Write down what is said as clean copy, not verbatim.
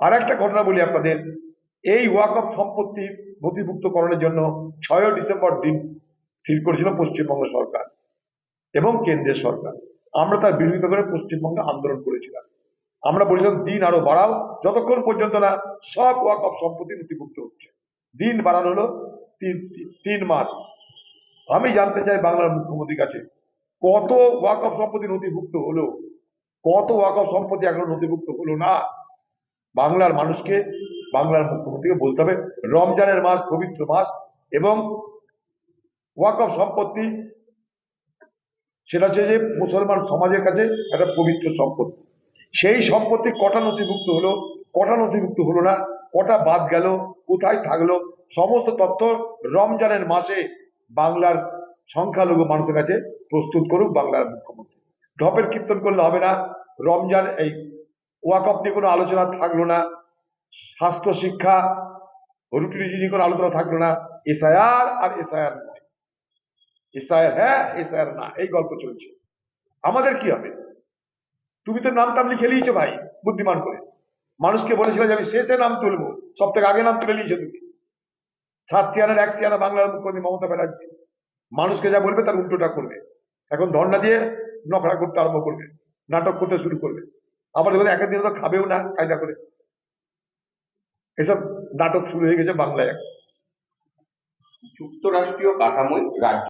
আর একটা ঘটনা বলি আপনাদের, এই ওয়াকফ সম্পত্তি নথিভুক্তকরণের জন্য 6 ডিসেম্বর দিন স্থির করেছিল পশ্চিমবঙ্গ সরকার এবং কেন্দ্রের সরকার। আমরা তার বিরোধিতা করে পশ্চিমবঙ্গে আন্দোলন করেছিলাম। আমরা বলেছিলাম দিন আরো বাড়াও, যতক্ষণ পর্যন্ত না সব ওয়াকফ সম্পত্তি নথিভুক্ত হচ্ছে। দিন বাড়ানো হলো 3 মাস। আমি জানতে চাই বাংলার মুখ্যমন্ত্রীর কাছে, কত ওয়াকফ সম্পত্তি নথিভুক্ত হলো, কত ওয়াকফ সম্পত্তি এখনো নথিভুক্ত হলো না? বাংলার মানুষকে, বাংলার মুখ্যমন্ত্রীকে বলতে হবে রমজানের মাস পবিত্র মাস এবং ওয়াকফ সম্পত্তি সেটা হচ্ছে যে মুসলমান সমাজের কাছে একটা পবিত্র সম্পত্তি। সেই সম্পত্তি কটা নথিভুক্ত হলো, কটা নথিভুক্ত হলো না, কটা বাদ গেল, কোথায় থাকলো, সমস্ত তথ্য রমজানের মাসে বাংলার সংখ্যালঘু মানুষের কাছে প্রস্তুত করুক বাংলার মুখ্যমন্ত্রী। ঢপের কীর্তন করলে হবে না। রমজান এই ওয়াকফ নিয়ে কোনো আলোচনা থাকলো না, স্বাস্থ্য শিক্ষা রুটি নিয়ে কোনো আলোচনা থাকলো না। এসআইআর আর এসআইআর নয়, এসআইআর হ্যাঁ এসআইআর না, এই গল্প চলছে। আমাদের কি হবে? তুমি তো নাম টাম লিখে নিয়েছো ভাই, বুদ্ধিমান করে। মানুষকে বলেছিল যে আমি শেষে নাম তুলবো, সব থেকে আগে নাম তুলে নিয়েছো তুমি। 7 সিয়ানের 1 সিয়ানা বাংলার মুখ্যমন্ত্রী মমতা ব্যানার্জি মানুষকে যা বলবে তার উল্টোটা করবে। এখন ধর্ণা দিয়ে নকড়া করতে আরম্ভ করবে, নাটক করতে শুরু করবে। আবার দেখবে একদিন তো খাবেও না কায়দা করে। এসব নাটক শুরু হয়ে গেছে বাংলায়। যুক্তরাষ্ট্রীয় কাঠামোয় রাজ্য